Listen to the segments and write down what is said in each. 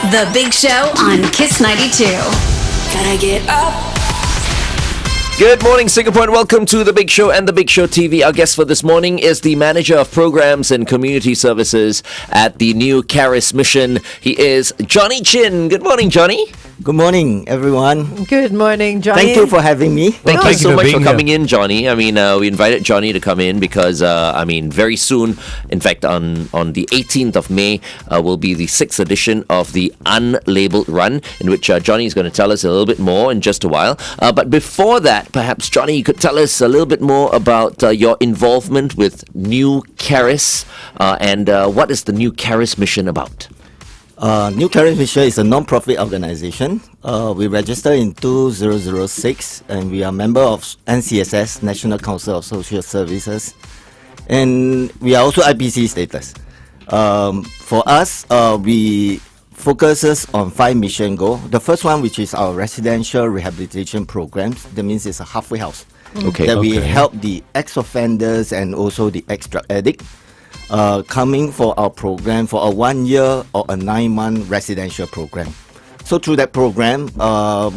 The Big Show on Kiss 92. Gotta get up. Good morning, Singapore, and welcome to The Big Show and The Big Show TV. Our guest for this morning is the Manager of Programs and Community Services at the new Charis Mission. He is Johnny Chin. Good morning, Johnny. Good morning, everyone. Good morning, Johnny. Thank you for having me. Thank you so much for coming in, Johnny. I mean, we invited Johnny to come in because, very soon, in fact, on the 18th of May, will be the 6th edition of the Unlabelled Run, in which Johnny is going to tell us a little bit more in just a while. But before that, perhaps, Johnny, you could tell us a little bit more about your involvement with New Charis and what is the New Charis Mission about? New Charis Mission is a non-profit organization. We registered in 2006 and we are member of NCSS, National Council of Social Services. And we are also IPC status. For us, we focuses on 5 mission goals. The first one, which is our residential rehabilitation programs, that means it's a halfway house. We help the ex-offenders and also the ex-drug addict coming for our program for a 1 year or a 9-month residential program. So through that program,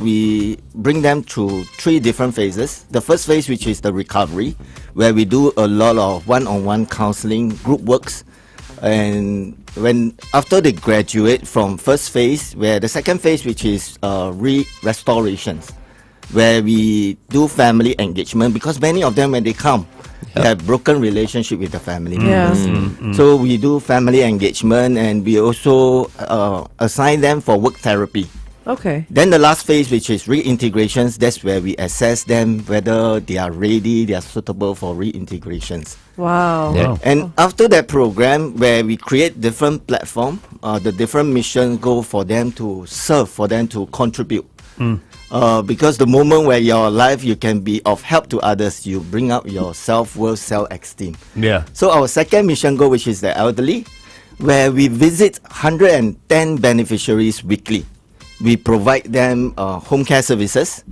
we bring them through 3 different phases. The first phase, which is the recovery, where we do a lot of one-on-one counseling, group works, and after they graduate from first phase, where the second phase, which is restorations, where we do family engagement, because many of them, when they come, they have broken relationship with the family members. So we do family engagement, and we also assign them for work therapy. Okay. Then the last phase, which is reintegrations, that's where we assess them whether they are ready, they are suitable for reintegrations. Wow. Yeah. And after that program, where we create different platform, the different mission go for them to serve, for them to contribute. Because the moment where your life, you can be of help to others, you bring up your self-worth, self-esteem. Yeah. So our second mission goal, which is the elderly, where we visit 110 beneficiaries weekly. We provide them home care services,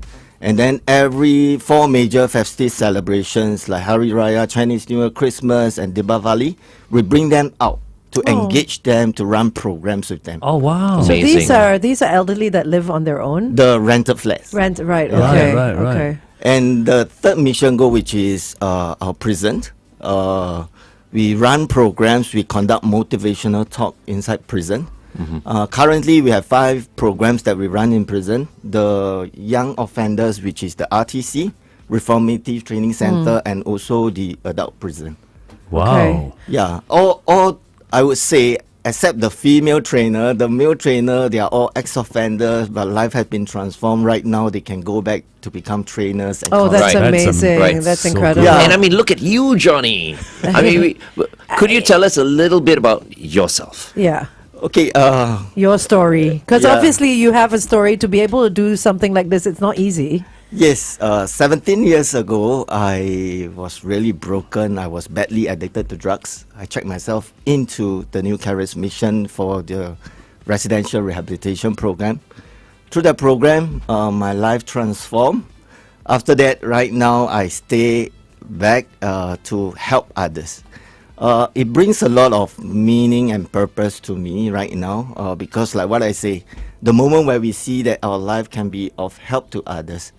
and then every 4 major festive celebrations like Hari Raya, Chinese New Year, Christmas, and Deepavali, we bring them out to engage them, to run programs with them. Oh, wow. So Amazing. these are elderly that live on their own? The rented flats. Right. Right. Okay. And the third mission goal, which is our prison, we run programs, we conduct motivational talk inside prison. Currently, we have 5 programs that we run in prison. The young offenders, which is the RTC, Reformative Training Center, and also the adult prison. Wow. Okay. Yeah, all I would say, except the female trainer, the male trainer, they are all ex-offenders, but life has been transformed. Right now, they can go back to become trainers. And Oh, that's Right. amazing. Right. That's So incredible. good. Yeah. And I mean, look at you, Johnny. I mean, could you tell us a little bit about yourself? Yeah. Okay, Your story. Because Yeah. obviously you have a story. To be able to do something like this, it's not easy. yes, 17 years ago, I was really broken. I was badly addicted to drugs. I checked myself into the New Charis Mission for the residential rehabilitation program. Through that program, my life transformed. After that, right now, I stay back to help others. It brings a lot of meaning and purpose to me right now because, like what I say, the moment where we see that our life can be of help to others,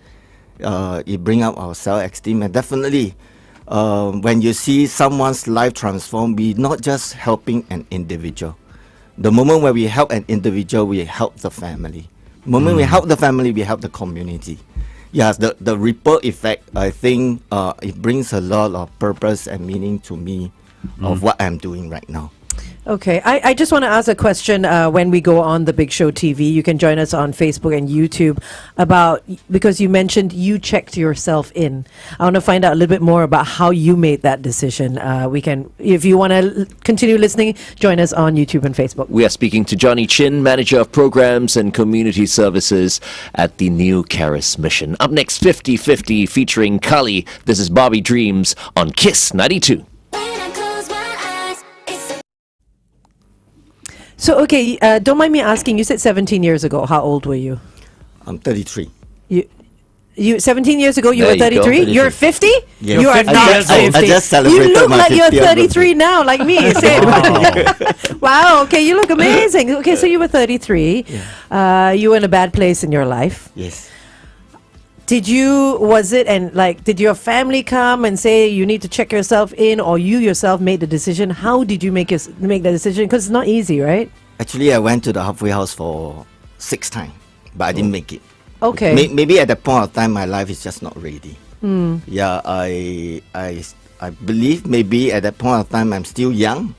it brings up our self-esteem. And definitely, when you see someone's life transform, we're not just helping an individual. The moment where we help an individual, we help the family. The moment we help the family, we help the community. Yes, the ripple effect, I think it brings a lot of purpose and meaning to me of what I'm doing right now. Okay, I just want to ask a question when we go on the Big Show TV. You can join us on Facebook and YouTube because you mentioned you checked yourself in. I want to find out a little bit more about how you made that decision. We can, if you want to continue listening, join us on YouTube and Facebook. We are speaking to Johnny Chin, Manager of Programs and Community Services at the New Charis Mission. Up next, 50-50 featuring Kali. This is Bobby Dreams on Kiss 92. So, okay, don't mind me asking, you said 17 years ago. How old were you? I'm 33. You 17 years ago, you There were you go. 33. You're 50. Yeah. You are I not just- I 50. just celebrated You look my like you're 50th 33 now, like me. Same. Wow. Wow. Okay, you look amazing. Okay, so you were 33. You were in a bad place in your life. Yes. Did your family come and say you need to check yourself in, or you yourself made the decision? How did you make that decision? Because it's not easy, right? Actually, I went to the halfway house for 6 times, but I didn't make it. Okay. Maybe at that point of time, my life is just not ready. Yeah, I believe maybe at that point of time, I'm still young.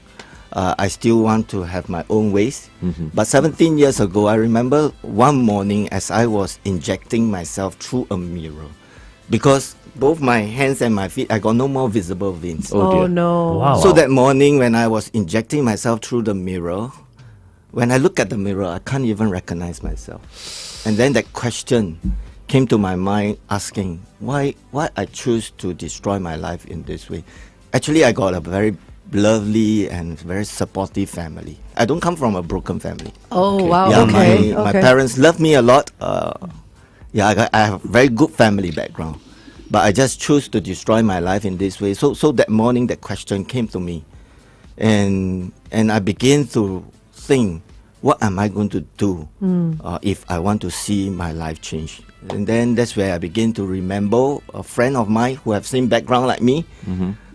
I still want to have my own ways. But 17 years ago, I remember one morning as I was injecting myself through a mirror, because both my hands and my feet, I got no more visible veins. Oh, dear. no. Wow. So that morning when I was injecting myself through the mirror, when I look at the mirror, I can't even recognize myself. And then that question came to my mind, asking why I choose to destroy my life in this way. Actually, I got a very lovely and very supportive family. I don't come from a broken family. Oh, wow. Yeah, Okay. my parents love me a lot. I have a very good family background, but I just choose to destroy my life in this way. So that morning, that question came to me, and I began to think, what am I going to do if I want to see my life change? And then that's where I began to remember a friend of mine who have same background like me,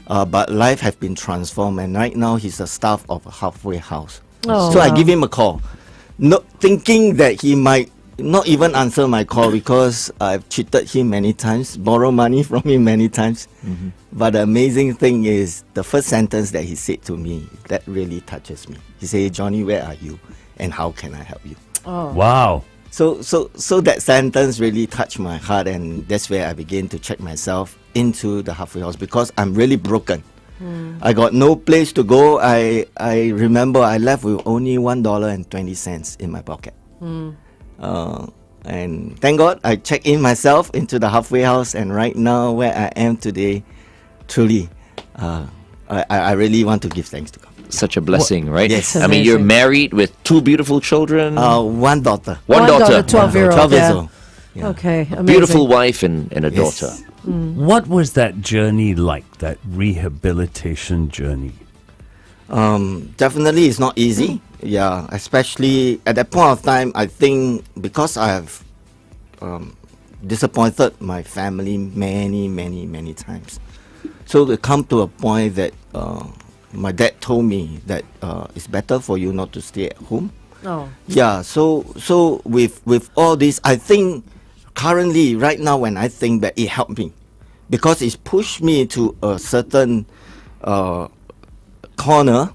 but life has been transformed, and right now he's a staff of a halfway house. Oh, So I wow. give him a call, not thinking that he might not even answer my call, because I've cheated him many times, borrowed money from him many times. But the amazing thing is, the first sentence that he said to me, that really touches me. He said, "Johnny, where are you? And how can I help you?" Wow. So that sentence really touched my heart, and that's where I began to check myself into the halfway house, because I'm really broken. I got no place to go. I remember I left with only $1.20 in my pocket. And thank God I checked in myself into the halfway house, and right now where I am today, truly, I really want to give thanks to God. Such a blessing, right? Yes. I mean, you're Amazing. married with 2 beautiful children. One daughter. One daughter. 12-year-old. 12 years yeah. old. Yeah. Okay. Amazing. Beautiful wife and a Yes. daughter. What was that journey like, that rehabilitation journey? Definitely it's not easy. Yeah, especially at that point of time, I think because I have disappointed my family many times. So it come to a point that my dad told me that it's better for you not to stay at home. Oh. Yeah, so with all this, I think currently right now when I think that it helped me, because it's pushed me to a certain corner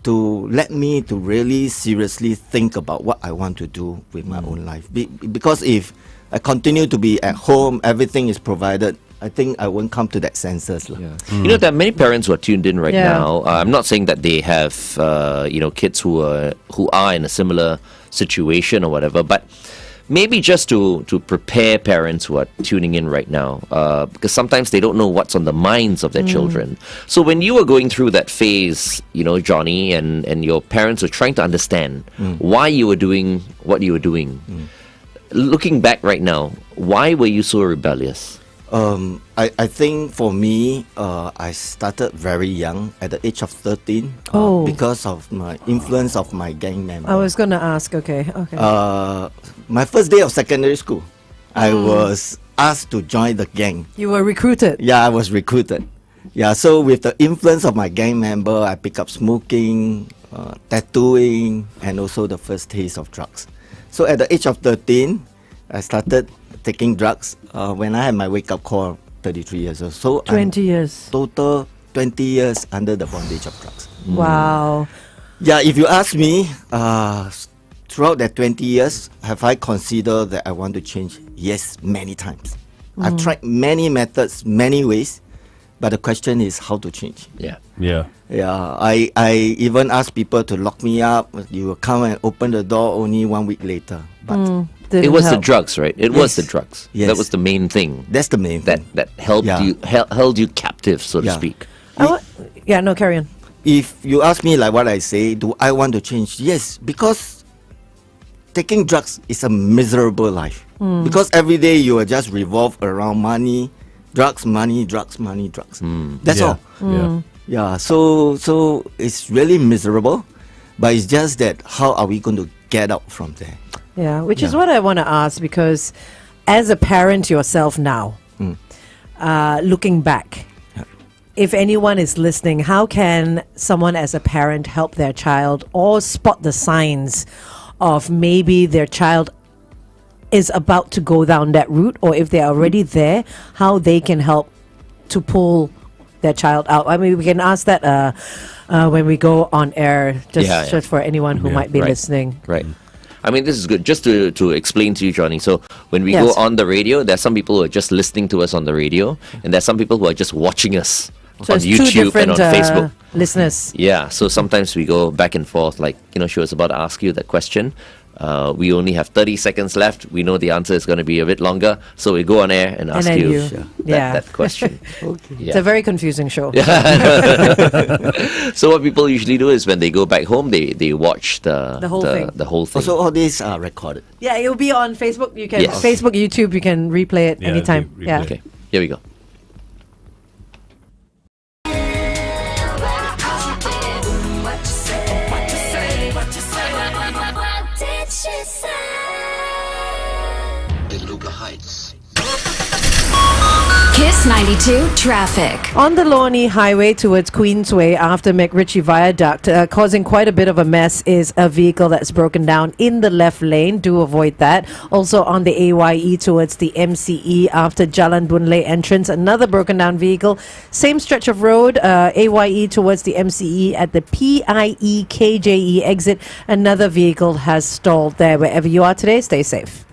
to let me to really seriously think about what I want to do with my own life. Because if I continue to be at home, everything is provided, I think I won't come to that senses. Yeah. You know, there are many parents who are tuned in right Yeah. now. I'm not saying that they have, kids who are in a similar situation or whatever, but maybe just to prepare parents who are tuning in right now, because sometimes they don't know what's on the minds of their children. So when you were going through that phase, Johnny, and your parents were trying to understand why you were doing what you were doing, looking back right now, why were you so rebellious? I think for me, I started very young, at the age of 13, Oh. because of my influence of my gang member. I was gonna ask. Okay. My first day of secondary school, I was asked to join the gang. You were recruited. Yeah, I was recruited. Yeah, so with the influence of my gang member, I picked up smoking, tattooing, and also the first taste of drugs. So at the age of 13, I started taking drugs when I had my wake-up call, 33 years old. So 20 years. total 20 years under the bondage of drugs. Wow. Yeah, if you ask me, throughout that 20 years, have I considered that I want to change? Yes, many times. I've tried many methods, many ways, but the question is how to change. Yeah. Yeah. Yeah, I even asked people to lock me up. You will come and open the door only 1 week later. But It was the drugs, right? It was the Yes. drugs. Yes. That was the main thing. that's the main That thing. that held Yeah. you held you captive, so to Yeah. speak. Yeah. No. Carry on. If you ask me like what I say, do I want to change? Yes, because taking drugs is a miserable life. Because every day you are just revolve around money, drugs, money, drugs, money, drugs. That's all. Yeah. Yeah, so it's really miserable, but it's just that how are we going to get out from there? Yeah, which is what I want to ask, because as a parent yourself now, looking back, if anyone is listening, how can someone as a parent help their child or spot the signs of maybe their child is about to go down that route, or if they're already there, how they can help to pull their child out? I mean, we can ask that when we go on air, just for anyone who might be listening. Right. I mean, this is good. Just to explain to you, Johnny. So when we go on the radio, there's some people who are just listening to us on the radio, and there's some people who are just watching us So on it's YouTube two different and on Facebook. listeners. Yeah, so sometimes we go back and forth, like, she was about to ask you that question. We only have 30 seconds left. We know the answer is going to be a bit longer, so we go on air and ask then you Yeah. that question. It's a very confusing show. So what people usually do is when they go back home, they watch the whole thing. The whole thing. Also, all these are recorded. Yeah, it'll be on Facebook. You can Yes. Facebook, YouTube. You can replay it Yeah, anytime. replay Yeah. it. Okay, here we go. Kiss 92 traffic. On the Lorne Highway towards Queensway after McRitchie Viaduct, causing quite a bit of a mess is a vehicle that's broken down in the left lane. Do avoid that. Also on the AYE towards the MCE after Jalan Boon-Lay entrance, another broken down vehicle. Same stretch of road, AYE towards the MCE at the PIE KJE exit. Another vehicle has stalled there. Wherever you are today, stay safe.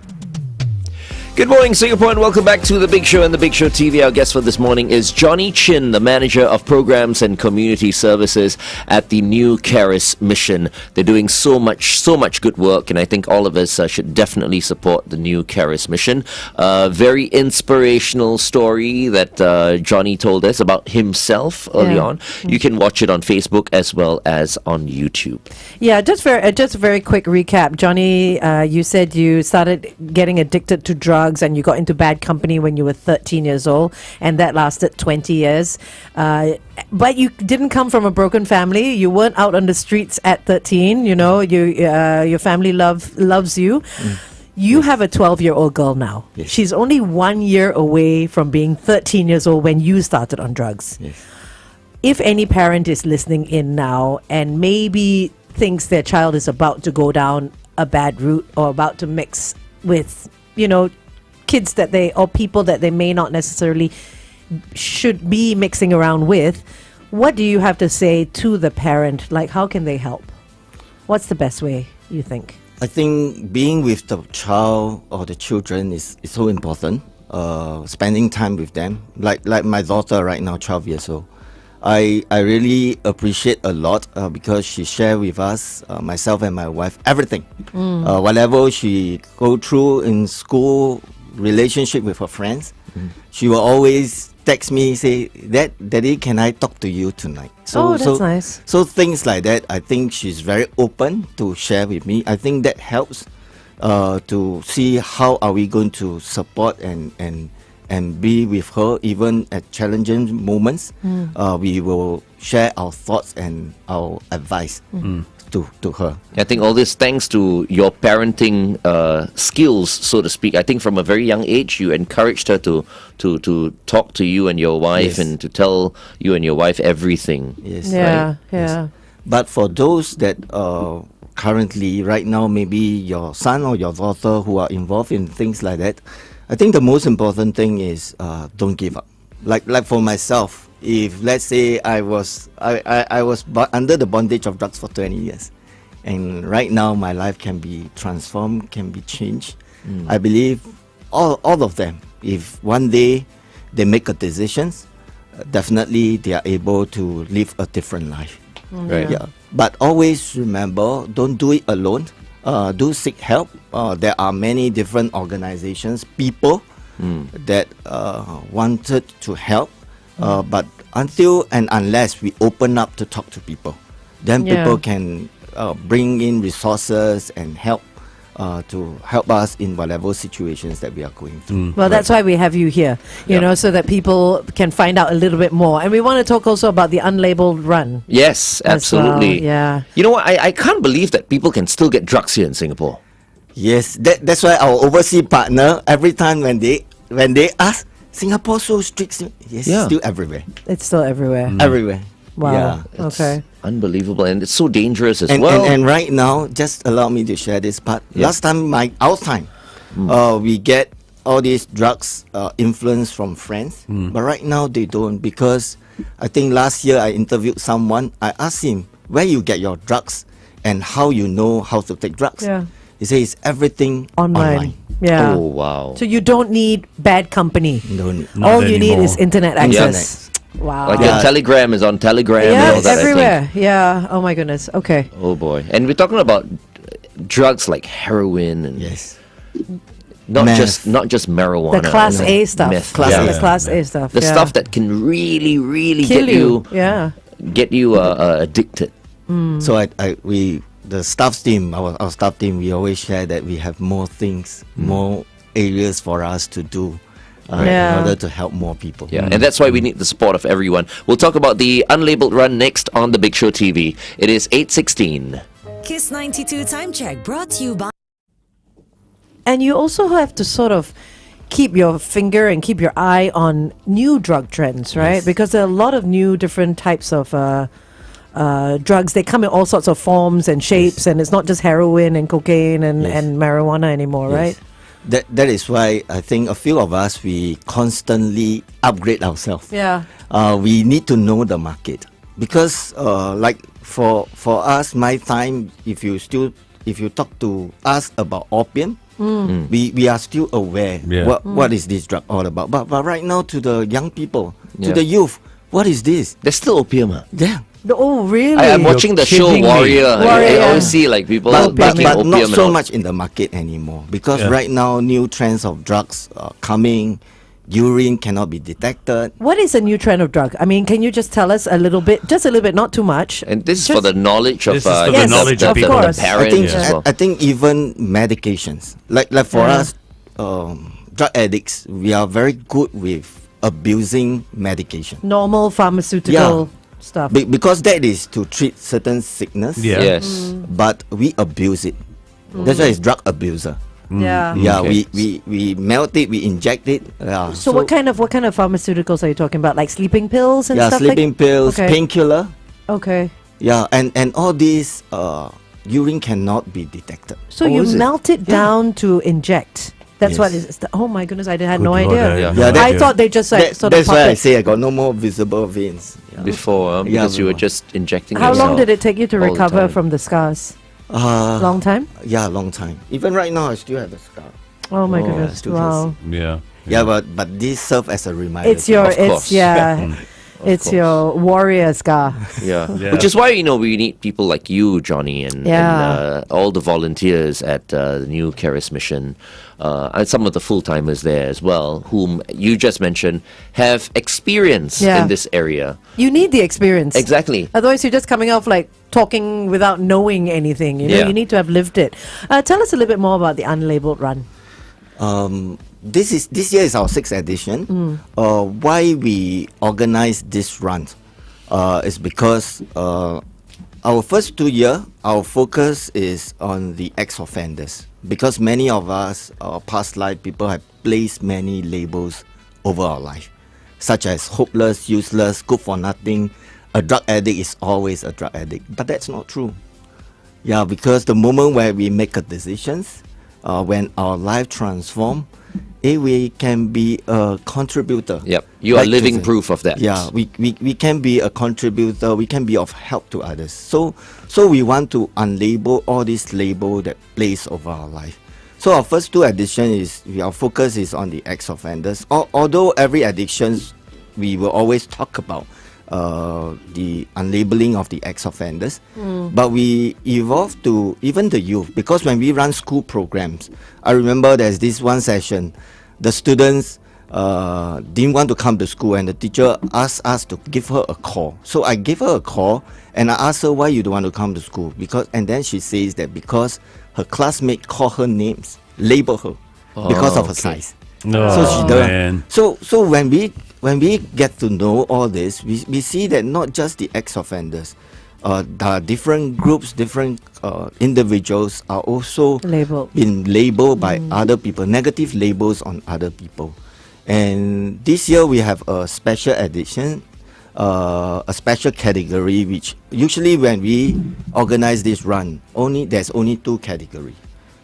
Good morning, Singapore, and welcome back to The Big Show and The Big Show TV. Our guest for this morning is Johnny Chin, the Manager of Programs and Community Services at the new Charis Mission. They're doing so much good work, and I think all of us should definitely support the new Charis Mission. Very inspirational story that Johnny told us about himself early on. You can watch it on Facebook as well as on YouTube. Yeah, just a very quick recap. Johnny, you said you started getting addicted to drugs and you got into bad company when you were 13 years old, and that lasted 20 years. But you didn't come from a broken family. You weren't out on the streets at 13. Your family loves you. You have a 12-year-old girl now. Yes. She's only 1 year away from being 13 years old when you started on drugs. Yes. If any parent is listening in now and maybe thinks their child is about to go down a bad route or about to mix with, kids or people that they may not necessarily should be mixing around with, what do you have to say to the parent? Like, how can they help? What's the best way, you think? I think being with the child or the children is so important. Spending time with them, like my daughter right now, 12 years old. I really appreciate a lot because she share with us, myself and my wife, everything. Whatever she go through in school, relationship with her friends, she will always text me, say, Daddy, can I talk to you tonight? That's nice. So things like that, I think she's very open to share with me. I think that helps to see how are we going to support and be with her even at challenging moments. We will share our thoughts and our advice to her. I think all this thanks to your parenting skills, so to speak. I think from a very young age, you encouraged her to talk to you and your wife and to tell you and your wife everything. Yes. Yeah, right? yeah. But for those that currently, right now, maybe your son or your daughter who are involved in things like that, I think the most important thing is don't give up. Like for myself, if let's say I was under the bondage of drugs for 20 years, and right now my life can be transformed, can be changed. I believe all of them, if one day they make a decision, definitely they are able to live a different life. Right. Yeah. But always remember, don't do it alone. Do seek help. There are many different organizations, people that wanted to help. But until and unless we open up to talk to people, then people can bring in resources and help to help us in whatever situations that we are going through. Well, that's why we have you here, you know, so that people can find out a little bit more. And we want to talk also about the Unlabelled Run. Yes, as well, absolutely. yeah. You know what? I can't believe that people can still get drugs here in Singapore. Yes, that's why our overseas partner, every time when they ask, Singapore so strict, yes, Yeah. still everywhere. It's still everywhere. Everywhere. Wow. Yeah. It's Okay. unbelievable, and it's so dangerous as And, well. and right now, just allow me to share this part. Yeah. Last time, our time, we get all these drugs influence from friends, but right now they don't, because I think last year I interviewed someone. I asked him where you get your drugs and how you know how to take drugs. Yeah. He says everything Online. Yeah. Oh, wow. So you don't need bad company. Don't. Not All you need anymore. is internet access. Wow. Like Yeah. your Telegram is on Telegram and Yeah, all that, I think. everywhere. Yeah. Oh my goodness. Okay. Oh boy. And we're talking about drugs like heroin and Yes. not Meth. just marijuana. The class you know, A stuff. meth. Class yeah. A The class A stuff. The yeah. stuff that can really, really kill get you Yeah. addicted. So the staff team, our staff team, we always share that we have more things, more areas for us to do Yeah. in order to help more people. Yeah, and that's why we need the support of everyone. We'll talk about the Unlabelled Run next on the Big Show TV. It is 8:16. Kiss 92 time check brought to you by. And you also have to sort of keep your finger and keep your eye on new drug trends, right? Yes. Because there are a lot of new different types of drugs. They come in all sorts of forms and shapes, and it's not just heroin and cocaine and, Yes. and marijuana anymore, Yes. right? That is why I think a few of us, we constantly upgrade ourselves. Yeah. We need to know the market, because like for us, my time, if you talk to us about opium, we are still aware Yeah. what is this drug all about. But right now, to the young people, Yeah. to the youth, what is this? There's still opium. Huh? Yeah. Oh, really? I'm watching the show kidding me. Warrior. I Warrior. always see like people But taking opium not and so all. much in the market anymore, because Yeah. right now new trends of drugs are coming. Urine cannot be detected. What is a new trend of drug? I mean, can you just tell us a little bit, just a little bit, not too much? And this is for Just- the knowledge of This is for the Yes, knowledge of the people. parents I think as well. I think even medications, like for Yeah. us, drug addicts, we are very good with abusing medication. Normal pharmaceutical stuff. Because that is to treat certain sickness. Yeah. Yes. But we abuse it. That's why it's drug abuser. Yeah. Yeah, Okay. we melt it, we inject it. Yeah. So what kind of pharmaceuticals are you talking about? Like sleeping pills and Yeah, stuff sleeping like pills, Okay. painkiller. Okay. Yeah, and all these urine cannot be detected. So Oh, you is it? melt it down to inject. That's what Yes. is. Oh my goodness, I had Good no Lord, idea. I had no I idea. thought they just like sort That's of. why I pop it. say I got no more visible veins. Yeah. Before, Yeah, because you were before. just injecting How long yourself did it take you to all the recover time. from the scars? Uh, Long time. Yeah, long time. Even right now, I still have the scar. Oh my Oh, goodness! still can Wow. Yeah. Yeah, but this serve as a reminder. It's your. Of course. It's yeah. It's course. your warrior scar. Yeah. Yeah. Which is why, we need people like you, Johnny, and all the volunteers at the new Charis Mission, and some of the full-timers there as well, whom you just mentioned, have experience Yeah. in this area. You need the experience. Exactly. Otherwise, you're just coming off like talking without knowing anything. You know, Yeah. you need to have lived it. Tell us a little bit more about the Unlabelled Run. This year is our 6th edition. Why we organize this run is because our first 2 year, our focus is on the ex-offenders, because many of us, past life people have placed many labels over our life, such as hopeless, useless, good for nothing. A drug addict is always a drug addict, but that's not true. Yeah, because the moment where we make a decisions, when our life transform, we can be a contributor. Yep. You are Back to living the- proof of that. Yeah, we can be a contributor. We can be of help to others. So we want to unlabel all these label that place over our life. So our first 2 editions our focus is on the ex-offenders. Although every addictions we will always talk about the unlabeling of the ex-offenders, but we evolve to even the youth, because when we run school programs, I remember there's this one session, the students didn't want to come to school, and the teacher asked us to give her a call. So I gave her a call and I asked her, why you don't want to come to school? And then she says that because her classmate call her names, label her because of her okay. size. No, So she doesn't. man. So when we get to know all this, we see that not just the ex-offenders, there are different groups, different individuals are also Labeled. been labeled by other people, negative labels on other people. And this year we have a special edition, a special category, which usually when we organize this run, there's only two categories: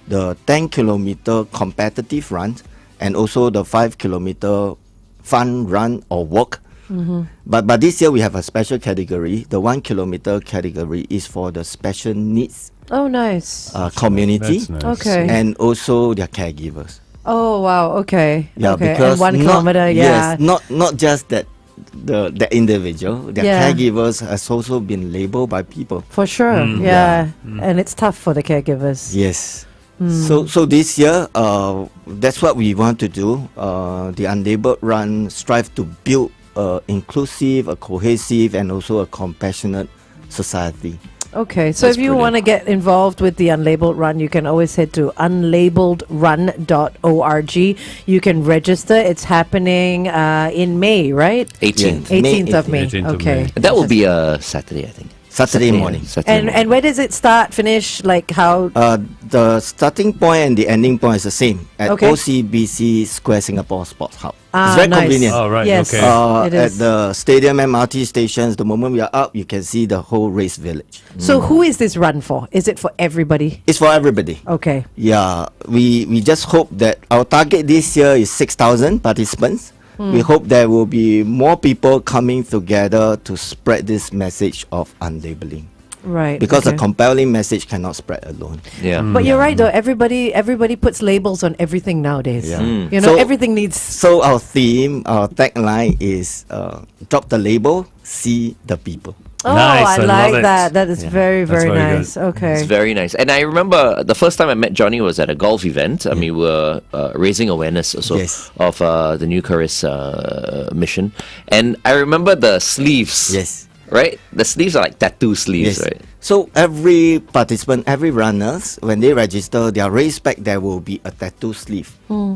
the 10-kilometer competitive run and also the 5-kilometer fun run or walk. But this year we have a special category. The 1-kilometer category is for the special needs Oh, nice. community That's nice. Okay. and also their caregivers. Oh, wow. Okay. Yeah, okay. because and 1 not- kilometer, yeah. yes, not just that the individual, their Yeah. caregivers has also been labeled by people. For sure. Yeah. And it's tough for the caregivers. Yes. So this year, that's what we want to do. The Unlabelled Run strive to build a inclusive, a cohesive, and also a compassionate society. Okay, so That's if you brilliant. want to get involved with the Unlabelled Run, you can always head to unlabelledrun.org. You can register. It's happening in May, right? 18th. Yeah. 18th of May. 18th of Okay. May. That will be a Saturday, I think. Saturday morning. Saturday And morning. where does it start, finish? Like how? The starting point and the ending point is the same at Okay. OCBC Square Singapore Sports Hub. Ah, it's very nice. convenient. Oh, right. Yes. Okay. It At is. the stadium MRT stations, the moment we are up, you can see the whole race village. So who is this run for? Is it for everybody? It's for everybody. Okay. Yeah, we just hope that our target this year is 6,000 participants. We hope there will be more people coming together to spread this message of unlabeling. Right. Because okay. a compelling message cannot spread alone. Yeah. But you're right though. Everybody puts labels on everything nowadays. Yeah. You know, So- everything needs. So our theme, our tagline is drop the label, see the people. Oh, Nice, I I like love it. that. That is very, That's very very good. nice. Okay. It's very nice. And I remember the first time I met Johnny was at a golf event. I mean, we were raising awareness also Yes. of the new Charis mission. And I remember the sleeves. Yes. Right? The sleeves are like tattoo sleeves, right? So every participant, every runners, when they register their race pack, there will be a tattoo sleeve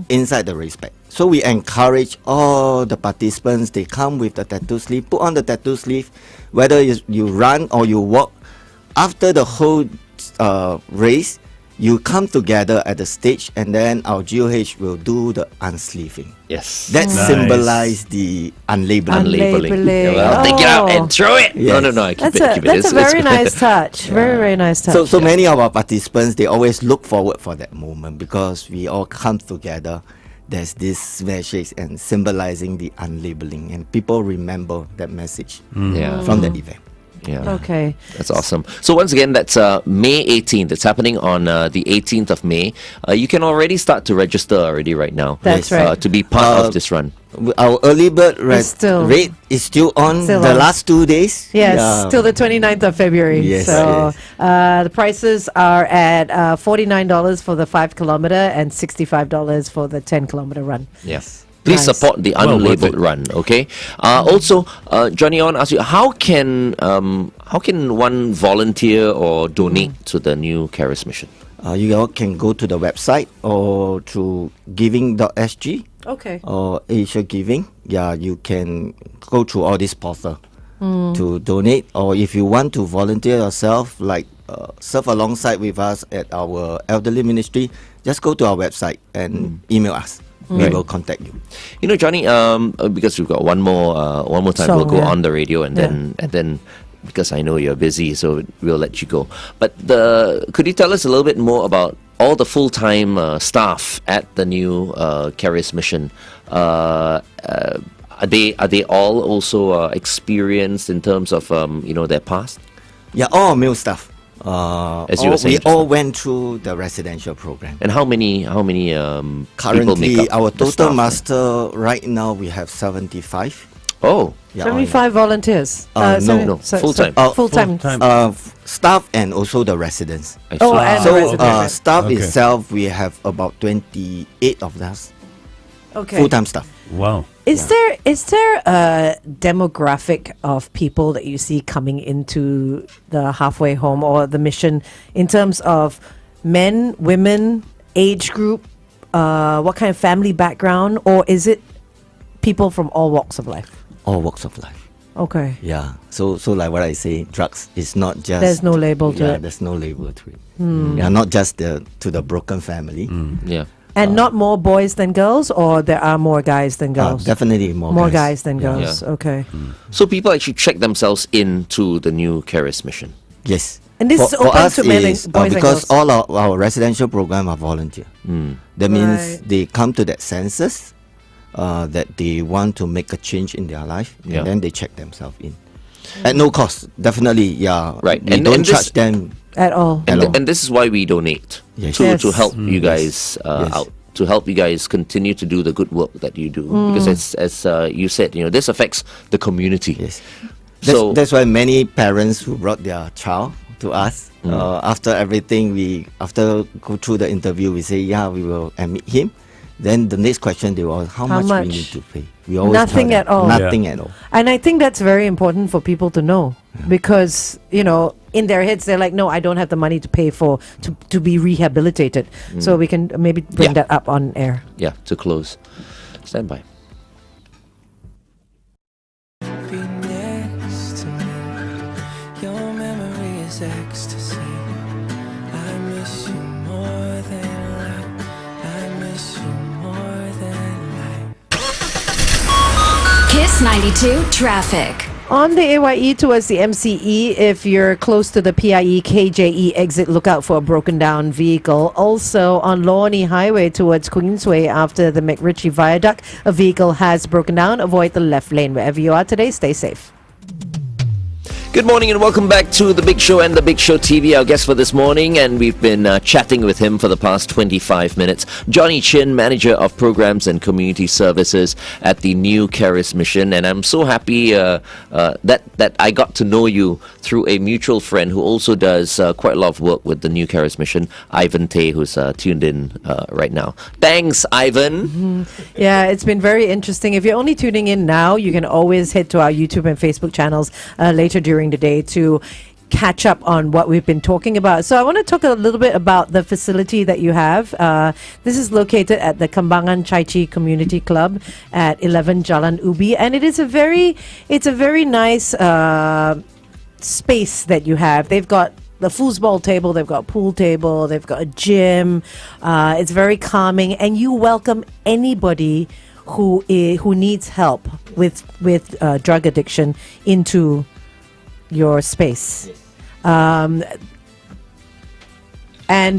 inside the race pack. So we encourage all the participants, they come with the tattoo sleeve, put on the tattoo sleeve, whether you run or you walk. After the whole race, you come together at the stage and then our GOH will do the unsleeving. Yes. That Nice. symbolize the unlabeling. Unlabeling. Unlabeling. Yeah, well, take it out Oh. and throw it. Yes. No, I keep That's it. a keep it. that's a It's very good. nice touch. Very, very nice touch. So many of our participants, they always look forward for that moment because we all come together. There's this message and symbolizing the unlabeling, and people remember that message Yeah. from that event. Yeah. Okay. That's awesome. So once again, that's May 18th. It's happening on the 18th of May. You can already start to register already right now. That's Yes. right. To be part Uh, of this run. Our early bird still- rate is still on Still the on. last 2 days. Yes, Yeah. till the 29th of February. Yes, So yes. the prices are at $49 for the 5-kilometer and $65 for the 10-kilometer run. Yes. Please Nice. support the Well worth Unlabelled it. Run. Okay. Also, Johnny, I want to ask you, how can one volunteer or donate to the new Charis Mission? You all can go to the website or to giving.sg Okay. or Asia Giving. Yeah, you can go through all this portal to donate, or if you want to volunteer yourself, like serve alongside with us at our elderly ministry, just go to our website and email us. We Right. will contact you. You know, Johnny, because we've got one more time, Song, we'll go yeah. on the radio, and then because I know you're busy, so we'll let you go. But could you tell us a little bit more about all the full-time staff at the new Charis Mission? Are they all also experienced in terms of their past? Yeah, all male staff. As you were saying we just all now. went through the residential program. And how many people make Currently, up our the total staff? master right now we have 75. Oh, Yeah, 75 volunteers. no, full-time. Full-time. staff and also the residents. I Oh, see. and So residents. staff Okay. itself, we have about 28 of us, Okay. full-time staff. Wow. Is there a demographic of people that you see coming into the halfway home or the mission in terms of men, women, age group, what kind of family background, or is it people from all walks of life? All walks of life. Okay. Yeah. So like what I say, drugs is not just. There's no label to yeah, it. there's no label to it. Yeah, not just to the broken family. Yeah. And not more boys than girls, or there are more guys than girls? Definitely More guys than Yeah. girls. Okay. So people actually check themselves into the new Charis Mission. Yes. And this is open to men and boys and because girls. all our residential program are volunteer. That means Right. they come to that census that they want to make a change in their life, Yeah. and then they check themselves in at no cost. Definitely, yeah. Right. We And don't this- charge them. At all. And, Hello. and this is why we donate Yes. to Yes. help you guys Yes. out, to help you guys continue to do the good work that you do. Because as you said, this affects the community. Yes. So That's why many parents who brought their child to us after everything after go through the interview, we say we will admit him. Then the next question they will how much we need to pay. We always Nothing tell them, at all. Nothing at all. And I think that's very important for people to know because, in their heads, they're like, no, I don't have the money to pay to be rehabilitated. So we can maybe bring Yeah. that up on air. yeah, to close. Stand by. Be next to me. Your memory is ecstasy. I miss you more than life. I miss you more than life. Kiss 92 Traffic. On the AYE towards the MCE, if you're close to the PIE KJE exit, look out for a broken down vehicle. Also on Lorne Highway towards Queensway after the McRitchie Viaduct, a vehicle has broken down. Avoid the left lane. Wherever you are today, stay safe. Good morning and welcome back to The Big Show and The Big Show TV, our guest for this morning, and we've been chatting with him for the past 25 minutes. Johnny Chin, Manager of Programs and Community Services at the new Charis Mission, and I'm so happy that I got to know you through a mutual friend who also does quite a lot of work with the new Charis Mission, Ivan Tay, who's tuned in right now. Thanks, Ivan. Yeah, it's been very interesting. If you're only tuning in now, you can always head to our YouTube and Facebook channels later during the day to catch up on what we've been talking about. So I want to talk a little bit about the facility that you have. This is located at the Kembangan Chai Chi Community Club at 11 Jalan Ubi, and it's a very nice space that you have. They've got the foosball table, they've got a pool table, they've got a gym. It's very calming, and you welcome anybody who needs help with drug addiction into your space. And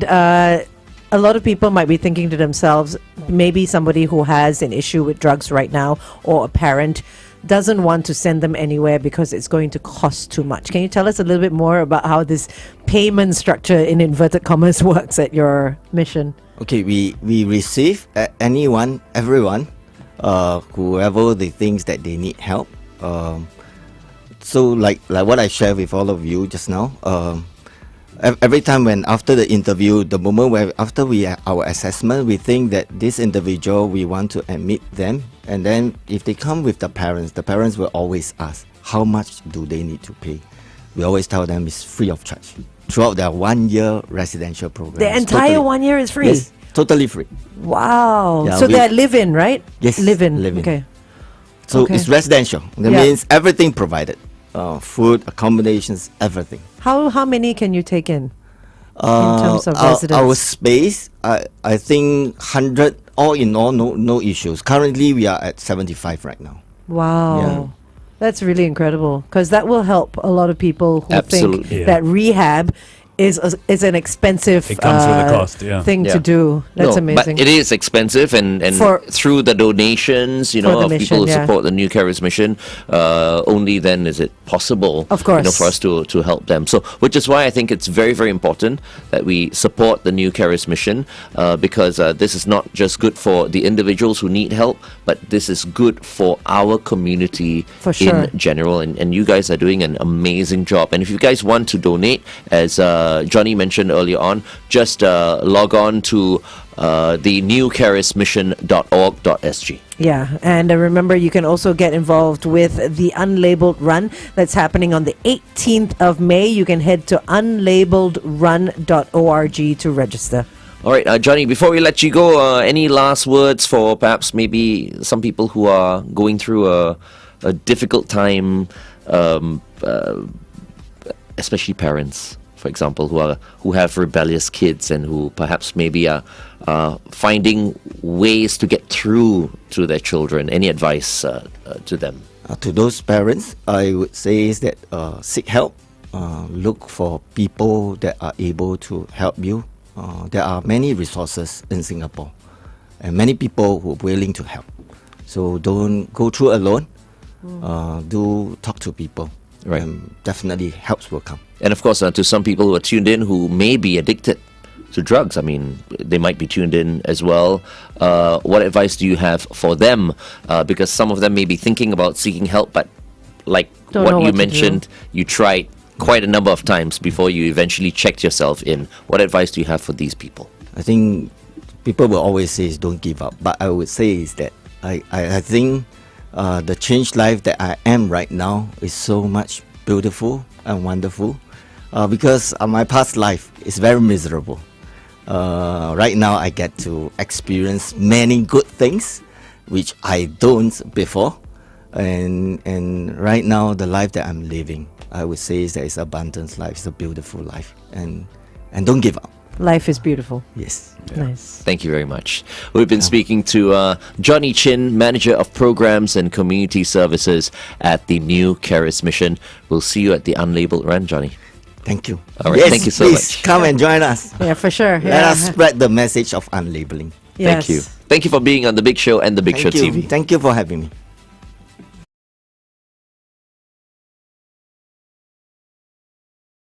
a lot of people might be thinking to themselves, maybe somebody who has an issue with drugs right now, or a parent doesn't want to send them anywhere because it's going to cost too much. Can you tell us a little bit more about how this payment structure, in inverted commas, works at your mission? Okay, we receive everyone, whoever they thinks that they need help. So like what I shared with all of you just now, every time after the interview, the moment where after our assessment, we think that this individual, we want to admit them, and then if they come with the parents will always ask, how much do they need to pay? We always tell them it's free of charge throughout their 1 year residential program. The entire 1 year is free? Yes, totally free. Wow. Yeah, so they're live-in, right? Yes, Live-in. live-in. Okay. So Okay. it's residential. That Yeah. means everything provided. Food, accommodations, everything. How many can you take in terms of residents? Our space, I think 100, all in all, no issues. Currently, we are at 75 right now. Wow. Yeah. That's really incredible because that will help a lot of people who Absolutely. think Yeah. that rehab is an expensive It comes with a cost, yeah. thing Yeah. to do. That's No, amazing. But it is expensive, and through the donations, For the of mission, people who yeah. support the new Charis Mission, only then is it possible, Of course. for us to help them. So, which is why I think it's very, very important that we support the new Charis Mission, because this is not just good for the individuals who need help, but this is good for our community For sure. in general. And you guys are doing an amazing job. And if you guys want to donate, as Johnny mentioned earlier on, just log on to the new charismission.org.sg. Yeah, and remember, you can also get involved with the Unlabelled Run that's happening on the 18th of May. You can head to unlabelledrun.org to register. All right, Johnny, before we let you go, any last words for perhaps maybe some people who are going through a difficult time, especially parents, for example, who have rebellious kids and who perhaps maybe are finding ways to get through to their children? Any advice to them? To those parents, I would say is that seek help. Look for people that are able to help you. There are many resources in Singapore and many people who are willing to help. So don't go through alone. Do talk to people. Right. Definitely helps will come. And of course, to some people who are tuned in who may be addicted to drugs, I mean, they might be tuned in as well. What advice do you have for them? Because some of them may be thinking about seeking help, but like Don't know what you what to mentioned, you tried quite a number of times before you eventually checked yourself in. What advice do you have for these people? I think people will always say is don't give up. But I would say is that I think the changed life that I am right now is so much beautiful and wonderful. Because my past life is very miserable. Right now I get to experience many good things which I don't before. And right now the life that I'm living, I would say is that it's abundance life, it's a beautiful life, and don't give up. Life is beautiful. Yes. Nice. Thank you very much. We've been speaking to Johnny Chin, Manager of Programs and Community Services at the new Charis Mission. We'll see you at the Unlabelled Run, Johnny. Thank you. All right, Yes, thank you so please much. come and join us. Yeah, for sure. Let Yeah. us spread the message of unlabeling. Yes. Thank you. Thank you for being on The Big Show and The Big Show Thank you. TV. Thank you for having me.